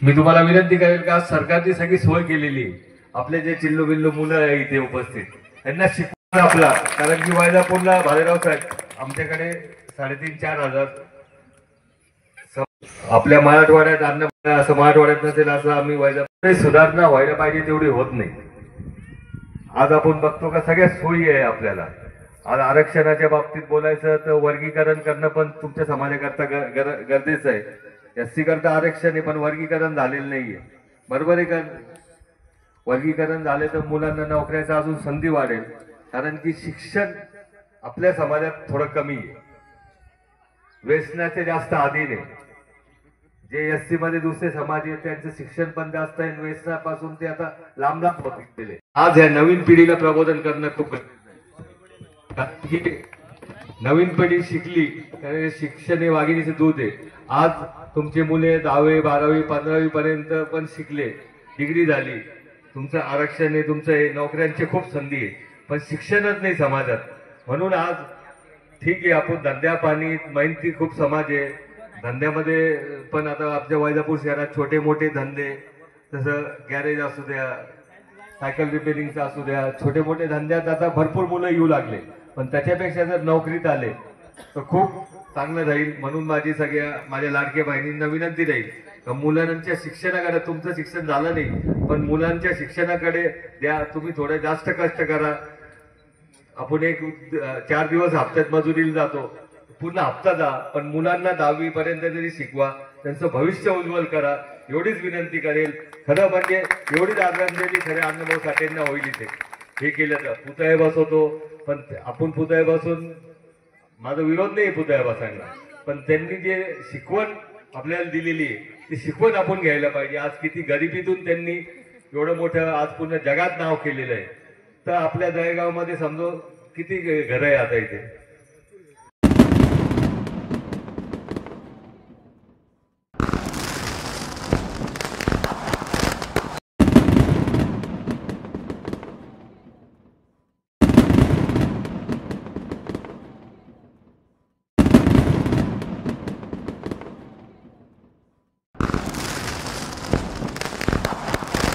मी तुम्हाला विनंती करेल का सरकारची सगळी सोय केलेली आहे. आपले जे चिल्लू बिल्लू मुलं आहे इथे उपस्थित त्यांना शिकवण आपला, कारण की वैजापूरला भालेराव साहेब आमच्याकडे 3,500-4,000 आपल्या मराठवाड्यात अन्न असं मराठवाड्यात नसेल असं आम्ही वैजापूर सुधारणा व्हायला पाहिजे तेवढी होत नाही. आज आपण बघतो का सगळ्या सोयी आहे आपल्याला. आज आरक्षणाच्या बाबतीत बोलायचं तर वर्गीकरण करणं पण तुमच्या समाजाकरता गरजेचं आहे. एससी करता आरक्षण आहे पण वर्गीकरण झालेलं नाहीये, बरोबर आहे का? वर्गीकरण झाले तर मुलांना नोकऱ्याचा अजून संधी वाढेल, कारण की शिक्षण आपल्या समाजात थोडं कमी आहे, व्यसनाचे जास्त अधीन आहे. जे एससी मध्ये दुसरे समाज आहेत त्यांचं शिक्षण पण जास्त आहे, व्यसनापासून ते आता लांब लांब होत गेले. आज या नवीन पिढीला प्रबोधन करणं खूप गरजेचं आहे. नवीन पिढी शिकली तर शिक्षण हे वाघिणीचे दूध आहे. आज तुमची मुले 10वी 12वी 15वी पर्यंत पण शिकले, डिग्री झाली, तुमचं आरक्षण आहे, तुमचं हे नोकऱ्यांची खूप संधी आहे, पण शिक्षणच नाही समाजात. म्हणून आज ठीक आहे आपण धंद्या पाणी मेहनती खूप समाज आहे, धंद्यामध्ये पण आता आमच्या वैजापूर शहरात छोटे मोठे धंदे जसं गॅरेज असू द्या, सायकल रिपेरिंगचा असू द्या, छोटे मोठे धंद्यात आता भरपूर मुलं येऊ लागले. पण त्याच्यापेक्षा जर नोकरीत आले तर खूप चांगलं राहील. म्हणून माझी सगळ्या माझ्या लाडक्या बहिणींना विनंती राहील का मुलांच्या शिक्षणाकडे, तुमचं शिक्षण झालं नाही पण मुलांच्या शिक्षणाकडे द्या, तुम्ही थोडे जास्त कष्ट करा. आपण 4 दिवस हप्त्यात मजुरीला जातो, पुन्हा हप्ता जा, पण मुलांना 10वी पर्यंत तरी शिकवा, त्यांचं भविष्य उज्ज्वल करा, एवढीच विनंती करेल. खरं म्हणजे एवढीच आदरांजली खऱ्या अण्णाभाऊ साठेंना होईल इथे हे केलं तर. पुतळे बसवतो पण आपण पुतळे बसून, माझा विरोध नाही पुतळ्या बसायला, पण त्यांनी जे शिकवण आपल्याला दिलेली आहे ती शिकवण आपण घ्यायला पाहिजे. आज किती गरिबीतून त्यांनी एवढं मोठं आज पूर्ण जगात नाव केलेलं आहे. तर आपल्या दहेगाव मध्ये समजो किती घर आहे आता इथे,